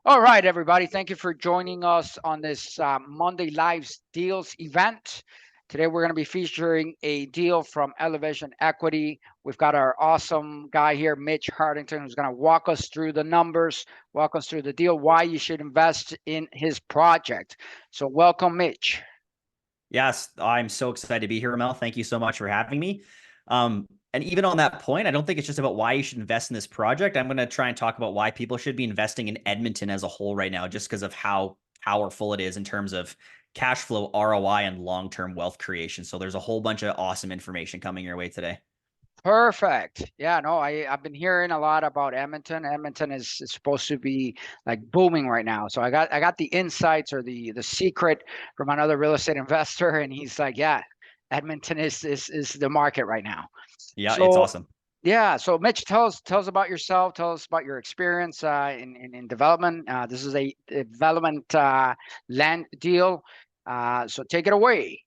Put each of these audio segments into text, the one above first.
All right, everybody. Thank you for joining us on this Monday Live Deals event. Today, we're going to be featuring a deal from Elevation Equity. We've got our awesome guy here, Mitch Hardington, who's going to walk us through the numbers, walk us through the deal, why you should invest in his project. So, welcome, Mitch. Yes, I'm so excited to be here, Mel. Thank you so much for having me. And even on that point, I don't think it's just about why you should invest in this project. I'm going to try and talk about why people should be investing in Edmonton as a whole right now, just because of how powerful it is in terms of cash flow, ROI, and long-term wealth creation. So there's a whole bunch of awesome information coming your way today. Perfect. Yeah, no, I've been hearing a lot about Edmonton. Edmonton is supposed to be like booming right now. So I got the insights or the secret from another real estate investor, and he's like, yeah, Edmonton is the market right now. Yeah, it's So awesome. yeah, so Mitch, tell us about yourself. Tell us about your experience in development. This is a development land deal. So take it away.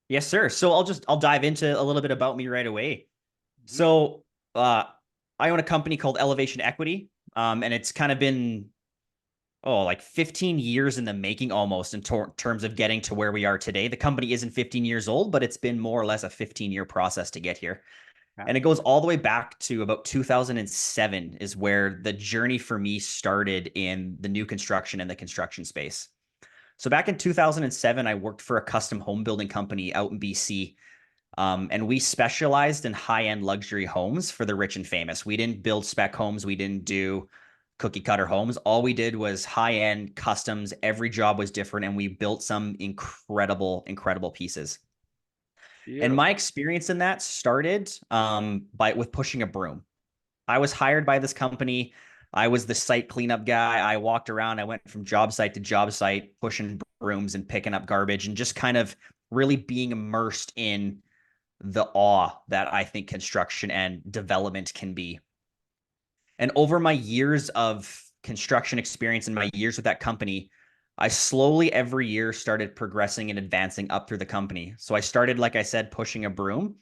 Yes, sir. So I'll dive into a little bit about me right away. Mhm. So I own a company called Elevation Equity, and it's kind of been like 15 years in the making almost in terms of getting to where we are today. The company isn't 15 years old, but it's been more or less a 15-year process to get here. Yeah. And it goes all the way back to about 2007 is where the journey for me started in the new construction and the construction space. So back in 2007, I worked for a custom home building company out in BC. And we specialized in high-end luxury homes for the rich and famous. We didn't build spec homes. We didn't do cookie cutter homes. All we did was high-end customs. Every job was different, and we built some incredible, incredible pieces. And my Beautiful. experience in that started with pushing a broom. I was hired by this company. I was the site cleanup guy. I walked around. I went from job site to job site, pushing brooms and picking up garbage, and just kind of really being immersed in the awe that I think construction and development can be. And over my years of construction experience and my years with that company, I slowly every year started progressing and advancing up through the company. So I started, like I said, pushing a broom.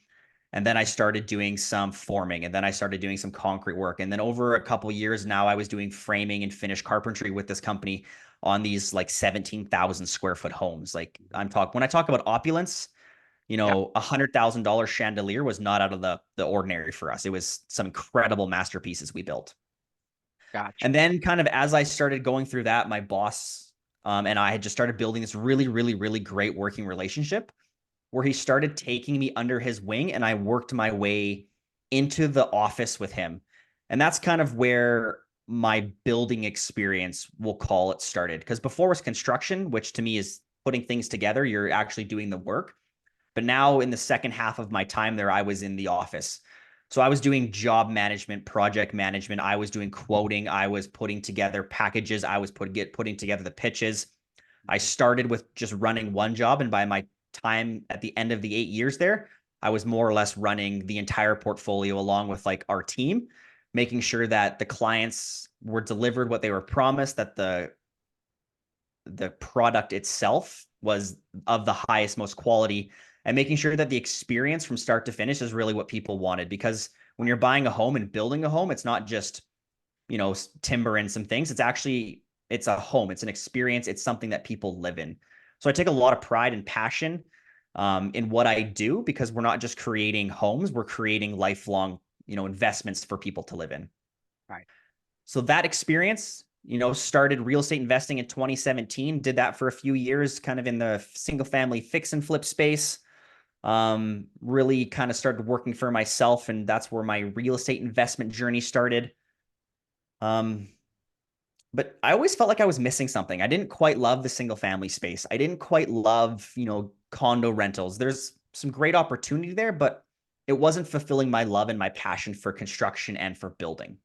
And then I started doing some forming, and then I started doing some concrete work. And then over a couple of years now, I was doing framing and finished carpentry with this company on these like 17,000 square foot homes. Like when I talk about opulence, Yeah, $100,000 chandelier was not out of the ordinary for us. It was some incredible masterpieces we built. gotcha. And then kind of as I started going through that, my boss and I had just started building this really, really, really great working relationship where he started taking me under his wing and I worked my way into the office with him. And that's kind of where my building experience, we'll call it, started. Because before was construction, which to me is putting things together, you're actually doing the work. But now in the second half of my time there, I was in the office. So I was doing job management, project management. I was doing quoting. I was putting together packages. I was putting together the pitches. I started with just running one job. And by my time at the end of the 8 years there, I was more or less running the entire portfolio along with like our team, making sure that the clients were delivered what they were promised, that the product itself was of the highest, most quality, and making sure that the experience from start to finish is really what people wanted. Because when you're buying a home and building a home, it's not just, timber and some things. It's a home. It's an experience. It's something that people live in. So I take a lot of pride and passion in what I do because we're not just creating homes, we're creating lifelong, investments for people to live in. Right. So that experience, started real estate investing in 2017, did that for a few years, kind of in the single family fix and flip space. Really kind of started working for myself, and that's where my real estate investment journey started. Um, but I always felt like I was missing something. I didn't quite love the single family space. I didn't quite love, condo rentals. There's some great opportunity there, but it wasn't fulfilling my love and my passion for construction and for building.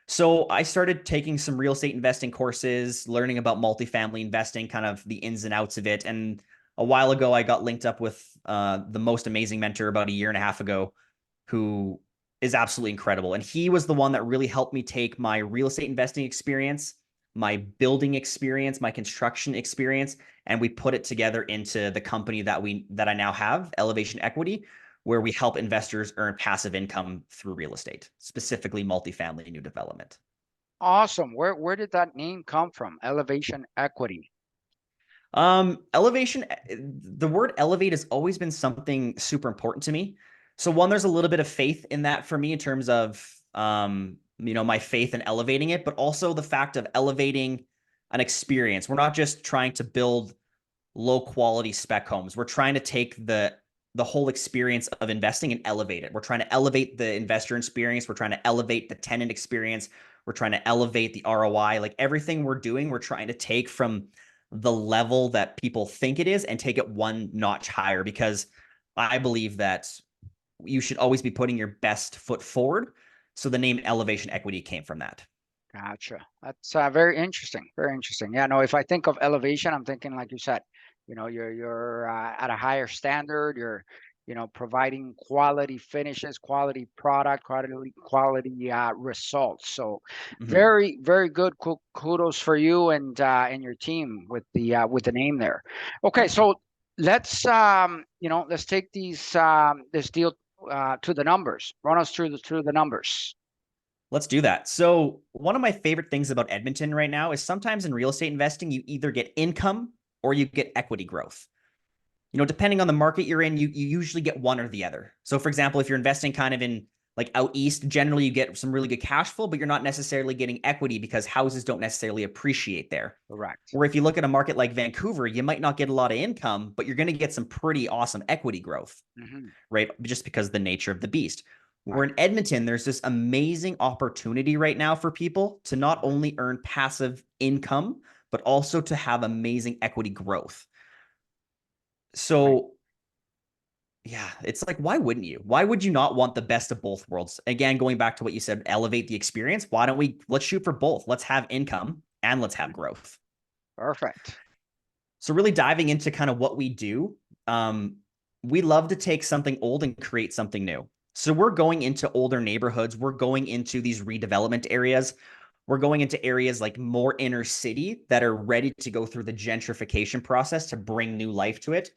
So I started taking some real estate investing courses, learning about multifamily investing, kind of the ins and outs of it. And a while ago, I got linked up with the most amazing mentor about a year and a half ago, who is absolutely incredible. And he was the one that really helped me take my real estate investing experience, my building experience, my construction experience, and we put it together into the company that I now have, Elevation Equity, where we help investors earn passive income through real estate, specifically multifamily new development. Awesome. Where did that name come from? Elevation Equity. Elevation, the word elevate has always been something super important to me. So one, there's a little bit of faith in that for me in terms of, my faith in elevating it, but also the fact of elevating an experience. We're not just trying to build low quality spec homes. We're trying to take the whole experience of investing and elevate it. We're trying to elevate the investor experience. We're trying to elevate the tenant experience. We're trying to elevate the ROI. Like everything we're doing, we're trying to take from the level that people think it is and take it one notch higher, because I believe that you should always be putting your best foot forward. So the name Elevation Equity came from that. Gotcha. That's very interesting. Very interesting. Yeah, no, if I think of elevation, I'm thinking, like you said, you're at a higher standard. You're, providing quality finishes, quality product, quality results. So, Mhm. very, very good. Kudos for you and your team with the name there. Okay, so let's take this deal to the numbers. Run us through the numbers. Let's do that. So, one of my favorite things about Edmonton right now is sometimes in real estate investing, you either get income or you get equity growth. Depending on the market you're in, you usually get one or the other. So, for example, if you're investing kind of in like out east, generally you get some really good cash flow, but you're not necessarily getting equity because houses don't necessarily appreciate there. Correct. Or if you look at a market like Vancouver, you might not get a lot of income, but you're going to get some pretty awesome equity growth, Hmm. right? Just because of the nature of the beast. We're Right. in Edmonton, there's this amazing opportunity right now for people to not only earn passive income, but also to have amazing equity growth. Right. So, yeah, it's like, why wouldn't you? Why would you not want the best of both worlds? Again, going back to what you said, elevate the experience. Let's shoot for both. Let's have income and let's have growth. Perfect. So, really diving into kind of what we do, we love to take something old and create something new. So, we're going into older neighborhoods, we're going into these redevelopment areas, we're going into areas like more inner city that are ready to go through the gentrification process to bring new life to it.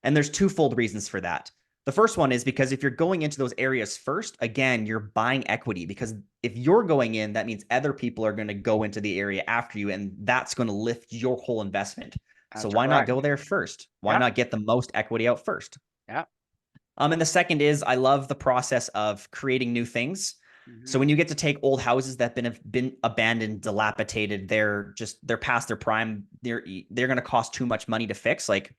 And there's twofold reasons for that. The first one is because if you're going into those areas first, again, you're buying equity, because if you're going in, that means other people are going to go into the area after you, and that's going to lift your whole investment. So That's why not correct. go there first? Why Yeah. not get the most equity out first? Yeah. And the second is I love the process of creating new things. So Hmm. when you get to take old houses that have been abandoned, dilapidated, they're past their prime, they're going to cost too much money to fix. Like,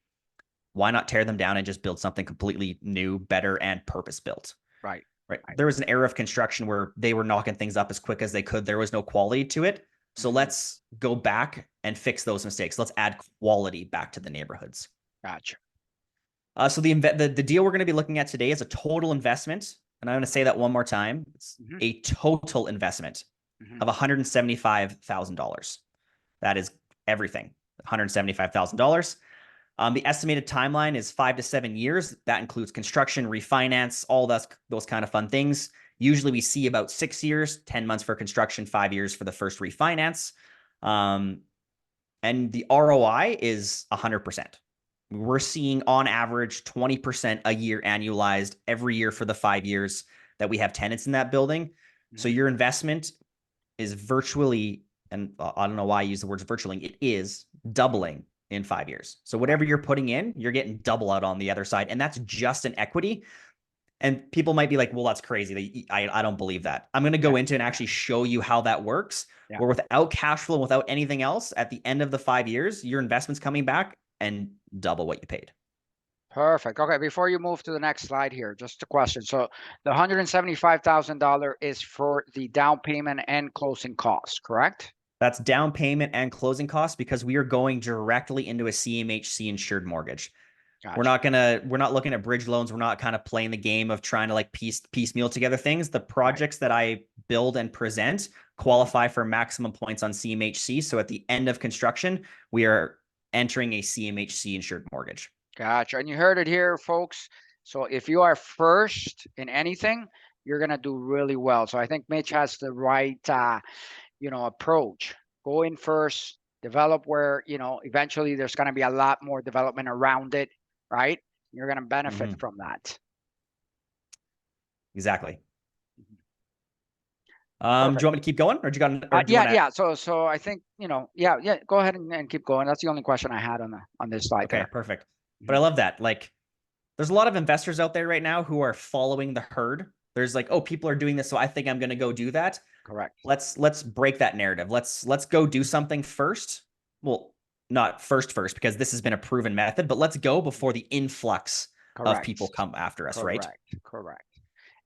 why not tear them down and just build something completely new, better, and purpose built? Right. Right. Right. There was an era of construction where they were knocking things up as quick as they could. There was no quality to it. So Hmm. let's go back and fix those mistakes. Let's add quality back to the neighborhoods. Gotcha. So the deal we're going to be looking at today is a total investment, and I'm going to say that one more time. It's Hmm. a total investment Hmm. of $175,000. That is everything. $175,000. The estimated timeline is 5 to 7 years. That includes construction, refinance, all those kind of fun things. Usually we see about 6 years, 10 months for construction, 5 years for the first refinance. And the ROI is 100%. We're seeing on average 20% a year annualized every year for the 5 years that we have tenants in that building. So Hmm. your investment is virtually, and I don't know why I use the words virtually, it is doubling in 5 years. So whatever Right. you're putting in, you're getting double out on the other side. And that's just an equity. And people might be like, well, that's crazy. I don't believe that. I'm going to Yeah. go into and Yeah. actually show you how that works, Yeah. where without cash flow, without anything else, at the end of the 5 years, your investment's coming back and double what you paid. Perfect. Okay. Before you move to the next slide here, just a question. So the $175,000 is for the down payment and closing costs, correct? That's down payment and closing costs because we are going directly into a CMHC insured mortgage. Gotcha. We're not looking at bridge loans. We're not kind of playing the game of trying to like piecemeal together things. The Right. projects that I build and present Mhm. qualify for maximum points on CMHC. So at the end of construction, we are entering a CMHC insured mortgage. Gotcha. And you heard it here, folks. So if you are first in anything, you're gonna do really well. So I think Mitch has the right approach. Go in first, develop where, eventually there's gonna be a lot more development around it, right? You're gonna benefit Mm-hmm. from that. Exactly. Do you want me to keep going, or do you Yeah, want to? yeah. So I think, yeah. Go ahead and keep going. That's the only question I had on this slide Okay, there. perfect. But I Mhm. love that. Like, there's a lot of investors out there right now who are following the herd. There's like, oh, people are doing this, so I think I'm going to go do that. Correct. Let's break that narrative. Let's go do something first. Well, not first because this has been a proven method, but let's go before the influx of Correct. people come after us, right? Correct.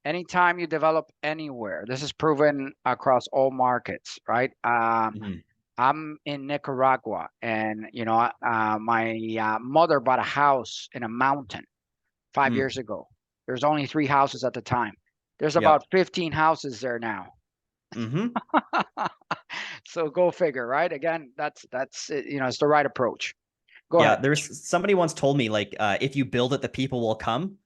Anytime you develop anywhere, this is proven across all markets, right? Mhm. I'm in Nicaragua, and my mother bought a house in a mountain 5 years ago. There's only 3 houses at the time. There's Yep. about 15 houses there now. Mm-hmm. So go figure, right? Again, that's it's the right approach. Go Yeah, ahead. there's somebody once told me like if you build it, the people will come.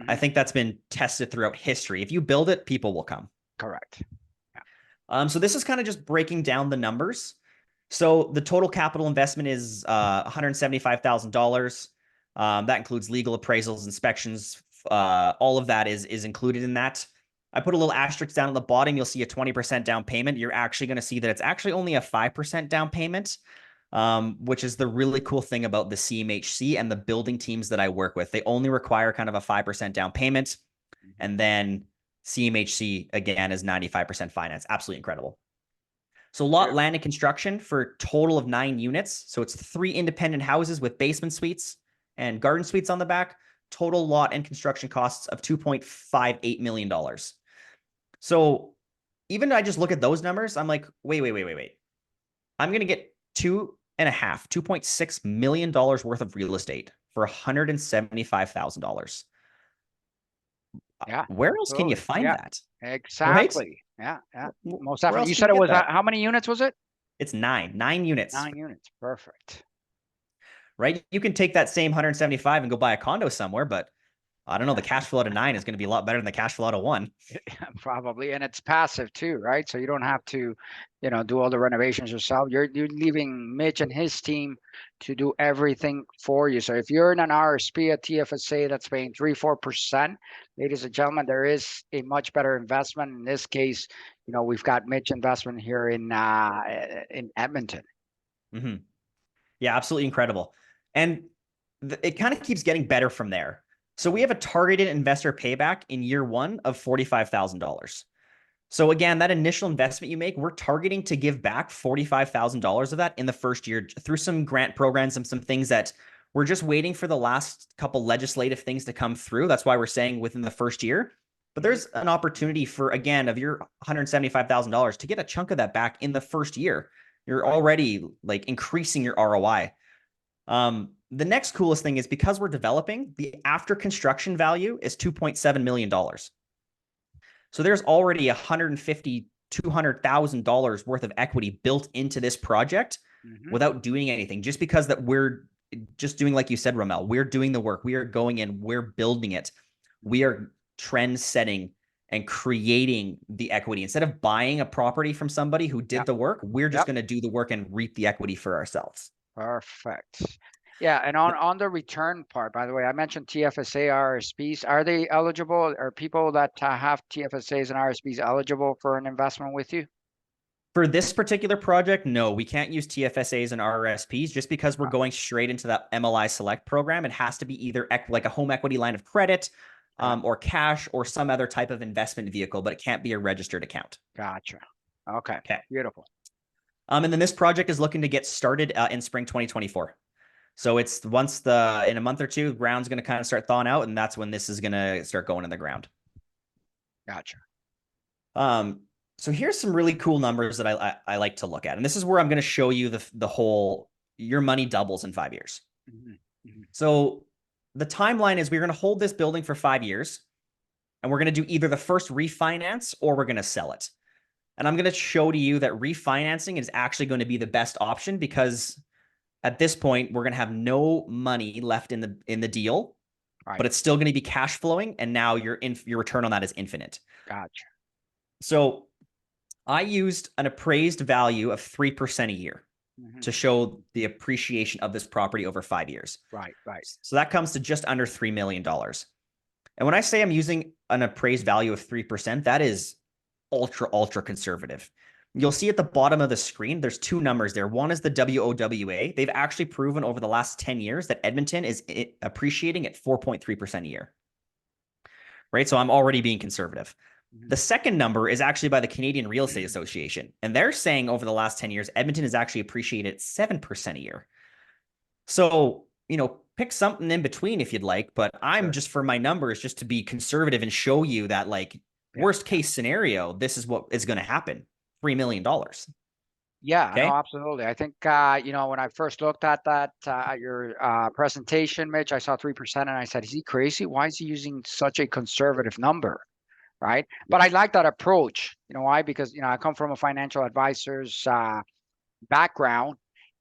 I Hmm. think that's been tested throughout history. If you build it, people will come. Correct. Yeah. So this is kind of just breaking down the numbers. So the total capital investment is $175,000. That includes legal appraisals, inspections. All of that is included in that. I put a little asterisk down at the bottom. You'll see a 20% down payment. You're actually going to see that it's actually only a 5% down payment, which is the really cool thing about the CMHC and the building teams that I work with. They only require kind of a 5% down payment. Mhm. And then CMHC, again, is 95% finance. Absolutely incredible. So lot, Beautiful. land, and construction for a total of 9 units. So it's 3 independent houses with basement suites and garden suites on the back. Total lot and construction costs of $2.58 million. So even though I just look at those numbers, I'm like, wait. I'm going to get $2.6 million worth of real estate for $175,000. Yeah, Where else can you absolutely. find Yeah, that? Right? exactly. Yeah, yeah. Most Where definitely. else You can said you it get was that? how many units was it? It's nine units, 9 units. Perfect. right? You can take that same 175 and go buy a condo somewhere, but I don't know. The cash flow out of 9 is going to be a lot better than the cash flow out of 1. Probably, and it's passive too, right? So you don't have to, do all the renovations yourself. You're leaving Mitch and his team to do everything for you. So if you're in an RSP, a TFSA that's paying 3-4%, ladies and gentlemen, there is a much better investment. In this case, we've got Mitch investment here in Edmonton. Mm-hmm. Yeah, absolutely incredible. And it kind of keeps getting better from there. So we have a targeted investor payback in year 1 of $45,000. So again, that initial investment you make, we're targeting to give back $45,000 of that in the first year through some grant programs and some things that we're just waiting for the last couple legislative things to come through. That's why we're saying within the first year. But Mhm. there's an opportunity for, again, of your $175,000 to get a chunk of that back in the first year. You're Right. already like increasing your ROI. The next coolest thing is because we're developing, the after construction value is $2.7 million. So there's already $150,000, $200,000 worth of equity built into this project Hmm. without doing anything. Just because that we're just doing, like you said, Ramel, we're doing the work. We are going in, we're building it. We are trend setting and creating the equity. Instead of buying a property from somebody who did Yep. the work, we're just Yep. going to do the work and reap the equity for ourselves. Perfect. Yeah, and on the return part, by the way, I mentioned TFSA RSPs. Are they eligible? Are people that have TFSAs and RSPs eligible for an investment with you? For this particular project, no, we can't use TFSAs and RRSPs just because we're Okay. going straight into that MLI Select program. It has to be either like a home equity line of credit, Okay. or cash or some other type of investment vehicle, but it can't be a registered account. Gotcha. Okay. Okay. Beautiful. And then this project is looking to get started in spring 2024. So it's once in a month or two, the ground's going to kind of start thawing out, and that's when this is going to start going in the ground. Gotcha. Um, so here's some really cool numbers that I like to look at. And this is where I'm going to show you the whole, your money doubles in 5 years. Hmm. Hmm. So the timeline is we're going to hold this building for 5 years, and we're going to do either the first refinance or we're going to sell it. And I'm going to show to you that refinancing is actually going to be the best option because at this point we're going to have no money left in the deal, but Right. it's still going to be cash flowing, and now your return on that is infinite. Gotcha. So I used an appraised value of 3% a year Hmm. to show the appreciation of this property over 5 years. Right. Right. So that comes to just under $3 million. And when I say I'm using an appraised value of 3%, that is ultra conservative. You'll see at the bottom of the screen, there's two numbers there. One is the WOWA. They've actually proven over the last 10 years that Edmonton is appreciating at 4.3% a year. Right? So I'm already being conservative. The second number is actually by the Canadian Real Estate Association. And they're saying over the last 10 years, Edmonton has actually appreciated 7% a year. So, pick something in between if you'd like, but I'm just for my numbers, just to be conservative and show you that worst case scenario, this is what is going to happen. $3 million. Yeah, Okay. no, absolutely. I think, when I first looked at that, your presentation, Mitch, I saw 3% and I said, is he crazy? Why is he using such a conservative number? Right. But I like that approach. You know why? Because, I come from a financial advisor's background,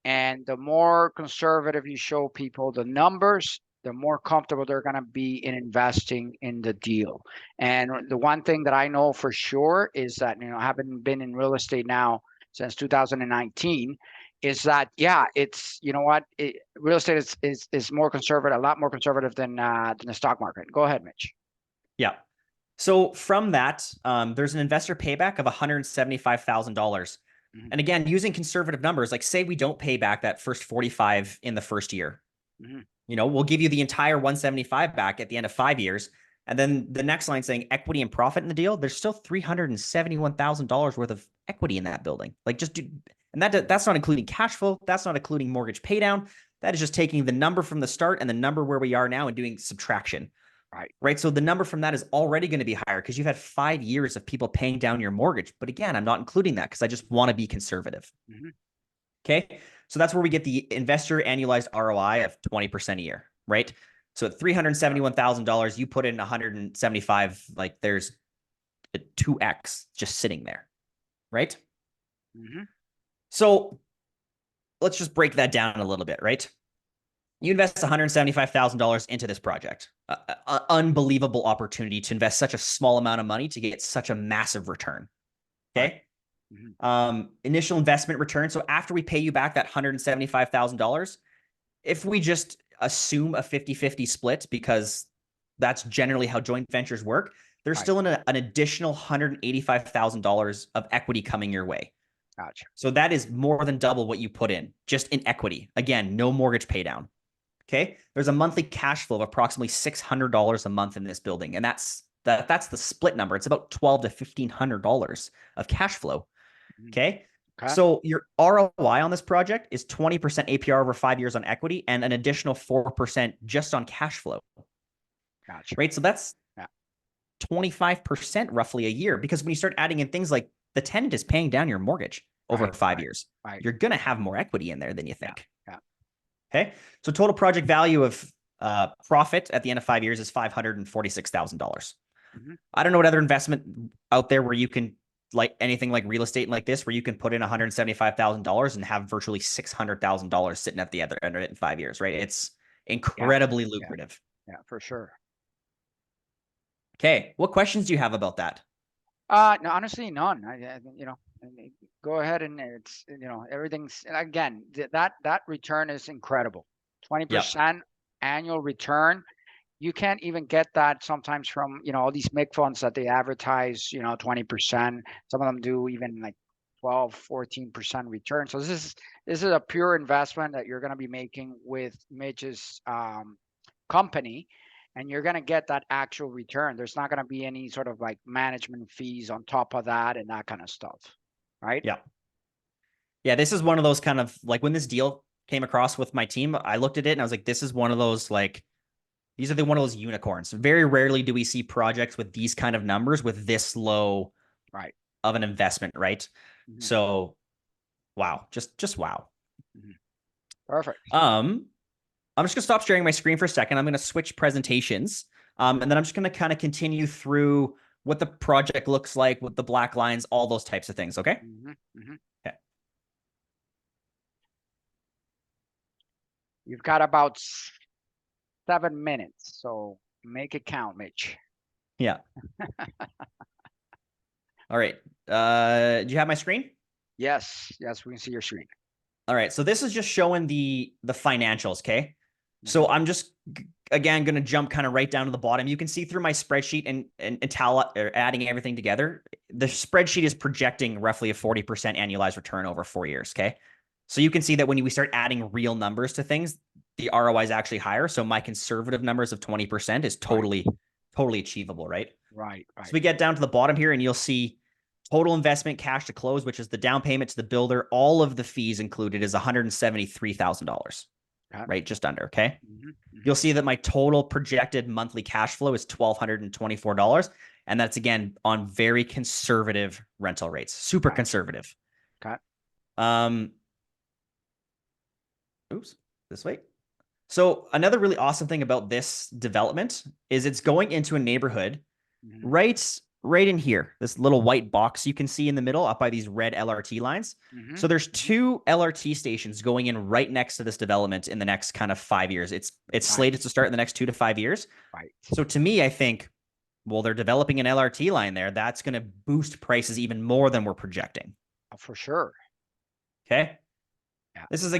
and the more conservative you show people the numbers, the more comfortable they're going to be in investing in the deal. And the one thing that I know for sure is that, having been in real estate now since 2019, is that, it's, real estate is more conservative, a lot more conservative than the stock market. Go ahead, Mitch. Yeah. So from that, there's an investor payback of $175,000. And again, using conservative numbers, like say we don't pay back that first 45 in the first year. We'll give you the entire 175 back at the end of 5 years. And then the next line saying equity and profit in the deal, there's still $371,000 worth of equity in that building. And that's not including cash flow. That's not including mortgage pay down. That is just taking the number from the start and the number where we are now and doing subtraction. Right. So the number from that is already going to be higher because you've had 5 years of people paying down your mortgage. But again, I'm not including that because I just want to be conservative. Okay. So that's where we get the investor annualized ROI of 20% a year. Right. So at $371,000, you put in 175, there's a 2x just sitting there. Right. So let's just break that down a little bit. Right. You invest $175,000 into this project. Unbelievable opportunity to invest such a small amount of money to get such a massive return. Okay. Initial investment return. So after we pay you back that $175,000, if we just assume a 50-50 split, because that's generally how joint ventures work, there's still an additional $185,000 of equity coming your way. Gotcha. So that is more than double what you put in just in equity. Again, no mortgage pay down. Okay. There's a monthly cash flow of approximately $600 a month in this building. And that's the split number. It's about $1,200 to $1,500 of cash flow. Okay. So your ROI on this project is 20% APR over 5 years on equity and an additional 4% just on cash flow. Gotcha. Right. So that's 25% roughly a year, because when you start adding in things like the tenant is paying down your mortgage over 5 years, you're going to have more equity in there than you think. Okay. So total project value of profit at the end of 5 years is $546,000. I don't know what other investment out there where you can, like anything like real estate like this, where you can put in $175,000 and have virtually $600,000 sitting at the other end of it in 5 years, right? It's incredibly lucrative. Yeah, for sure. Okay. What questions do you have about that? No, honestly, none. Go ahead, and it's, everything's, again, that return is incredible. 20% annual return. You can't even get that sometimes from, all these MIC funds that they advertise, 20%. Some of them do even like 12, 14% return. So this is a pure investment that you're going to be making with Mitch's company, and you're going to get that actual return. There's not going to be any sort of like management fees on top of that and that kind of stuff. Right? Yeah. Yeah. This is one of those kind of like, when this deal came across with my team, I looked at it and I was like, this is one of those, these are one of those unicorns. Very rarely do we see projects with these kind of numbers with this low of an investment. Right. So wow. Just wow. Perfect. I'm just going to stop sharing my screen for a second. I'm going to switch presentations. And then I'm just going to kind of continue through what the project looks like with the black lines, all those types of things. Okay. Okay. You've got about 7 minutes, so make it count, Mitch. Yeah. All right. Do you have my screen? Yes, we can see your screen. All right. So this is just showing the financials. Okay. So I'm just again going to jump kind of right down to the bottom. You can see through my spreadsheet and adding everything together. The spreadsheet is projecting roughly a 40% annualized return over 4 years. Okay. So you can see that when we start adding real numbers to things, the ROI is actually higher. So my conservative numbers of 20% is totally achievable, right? Right. So we get down to the bottom here and you'll see total investment cash to close, which is the down payment to the builder. All of the fees included is $173,000, right? Just under. Okay. You'll see that my total projected monthly cash flow is $1,224. And that's again on very conservative rental rates, super conservative. Okay. Oops, this way. So another really awesome thing about this development is it's going into a neighborhood right in here, this little white box you can see in the middle up by these red LRT lines. So there's 2 LRT stations going in right next to this development in the next kind of 5 years. It's slated to start in the next 2 to 5 years. Right. So to me, I think, well, they're developing an LRT line there. That's going to boost prices even more than we're projecting. Oh, for sure. Okay. Yeah. This is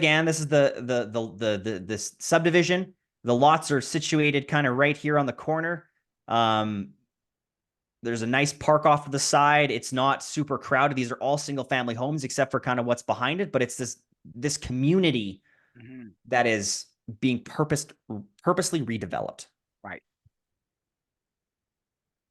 this subdivision. The lots are situated kind of right here on the corner. There's a nice park off to the side. It's not super crowded. These are all single family homes except for kind of what's behind it, but it's this community that is being purposely redeveloped. Right.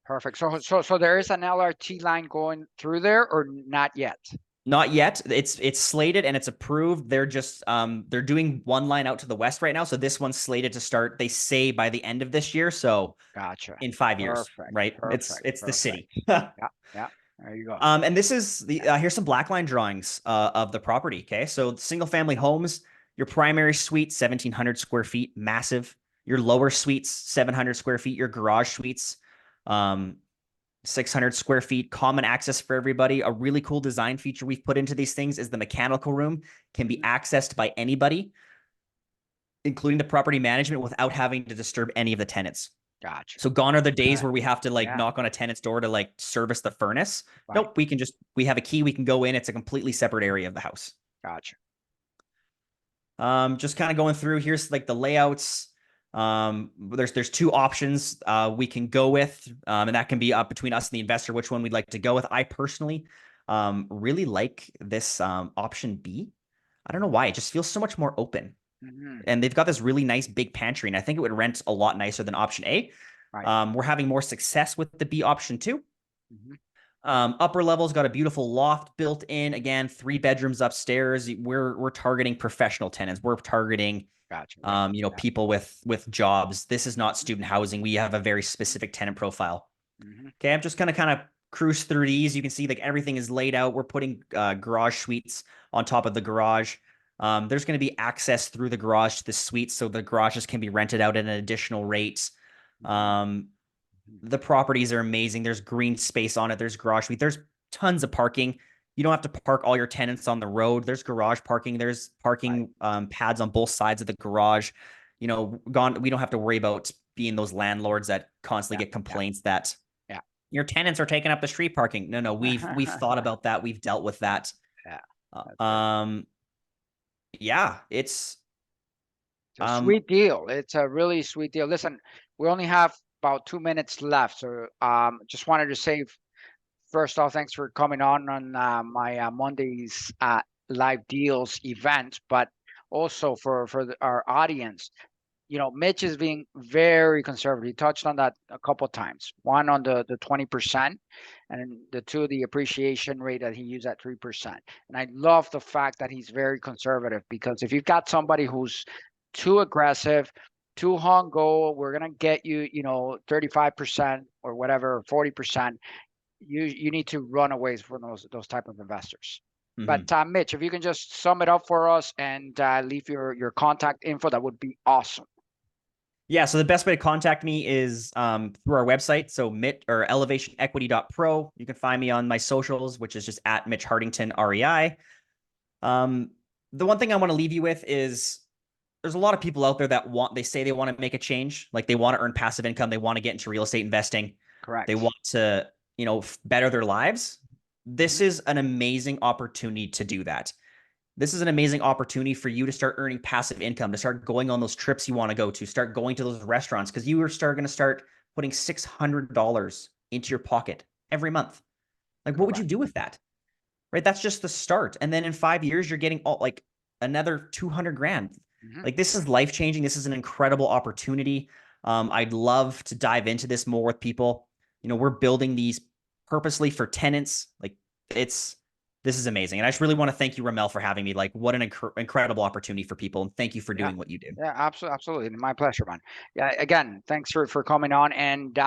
Perfect. So there is an LRT line going through there or not yet? Not yet. It's slated and it's approved. They're just they're doing one line out to the west right now. So this one's slated to start, they say, by the end of this year. So gotcha. In 5 years, right? Perfect. It's the city. Yeah. There you go. And this is the here's some black line drawings of the property. Okay, so single family homes. Your primary suite 1,700 square feet, massive. Your lower suites 700 square feet. Your garage suites 600 square feet, common access for everybody. A really cool design feature we've put into these things is the mechanical room can be accessed by anybody, including the property management, without having to disturb any of the tenants. Gotcha. So gone are the days where we have to knock on a tenant's door to service the furnace. Right. Nope, we have a key, we can go in. It's a completely separate area of the house. Gotcha. Just kind of going through, here's the layouts. There's 2 options we can go with, and that can be up between us and the investor, which one we'd like to go with. I personally really like this option B. I don't know why. It just feels so much more open. And they've got this really nice big pantry, and I think it would rent a lot nicer than option A. Right. We're having more success with the B option too. Upper level's got a beautiful loft built in. Again, 3 bedrooms upstairs. We're targeting professional tenants. We're targeting people with jobs. This is not student housing. We have a very specific tenant profile. Okay, I'm just gonna kind of cruise through these. You can see everything is laid out. We're putting garage suites on top of the garage. There's going to be access through the garage to the suites, so the garages can be rented out at an additional rate. The properties are amazing. There's green space on it. There's garage suite. There's tons of parking. You don't have to park all your tenants on the road. There's garage parking. There's parking pads on both sides of the garage. We don't have to worry about being those landlords that constantly get complaints that your tenants are taking up the street parking. No, we've thought about that. We've dealt with that. It's a sweet deal. It's a really sweet deal. Listen, we only have about 2 minutes left, so just wanted to say, first off, thanks for coming on my Monday's live deals event, but also for our audience. Mitch is being very conservative. He touched on that a couple of times. One, on the 20%, and the 2, the appreciation rate that he used at 3%. And I love the fact that he's very conservative, because if you've got somebody who's too aggressive, too hung go, we're gonna get you, 35% or whatever, 40%. You need to run away from those type of investors. But Mitch, if you can just sum it up for us and leave your contact info, that would be awesome. Yeah, so the best way to contact me is through our website. So Mitch, or elevationequity.pro. You can find me on my socials, which is just at Mitch Hardington, REI. The one thing I want to leave you with is there's a lot of people out there that they say they want to make a change. Like, they want to earn passive income. They want to get into real estate investing. Correct. They want to, better their lives. This is an amazing opportunity to do that. This is an amazing opportunity for you to start earning passive income, to start going on those trips you want to go to, start going to those restaurants, because you are going to start putting $600 into your pocket every month. Like, what would you Correct. do with that? Right? That's just the start. And then in 5 years, you're getting all like another 200 grand. Mhm. Like, this is life changing. This is an incredible opportunity. I'd love to dive into this more with people. You know, we're building these purposely for tenants. Like, this is amazing. And I just really want to thank you, Ramel, for having me. Like, what an incredible opportunity for people. And thank you for Yeah. doing what you do. Yeah, absolutely, absolutely. My pleasure, man. Yeah, again, thanks for coming on. And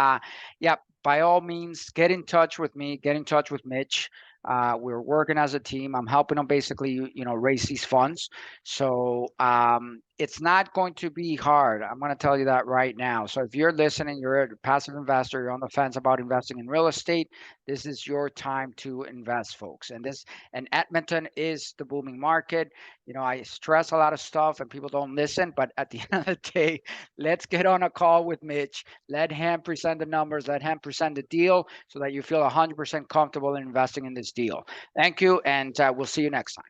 yeah, by all means, get in touch with me, get in touch with Mitch. We're working as a team. I'm helping them basically, raise these funds. So it's not going to be hard. I'm going to tell you that right now. So if you're listening, you're a passive investor, you're on the fence about investing in real estate, this is your time to invest, folks. And Edmonton is the booming market. I stress a lot of stuff and people don't listen, but at the end of the day, let's get on a call with Mitch. Let him present the numbers, let him present the deal so that you feel 100% comfortable in investing in this deal. Thank you, and we'll see you next time.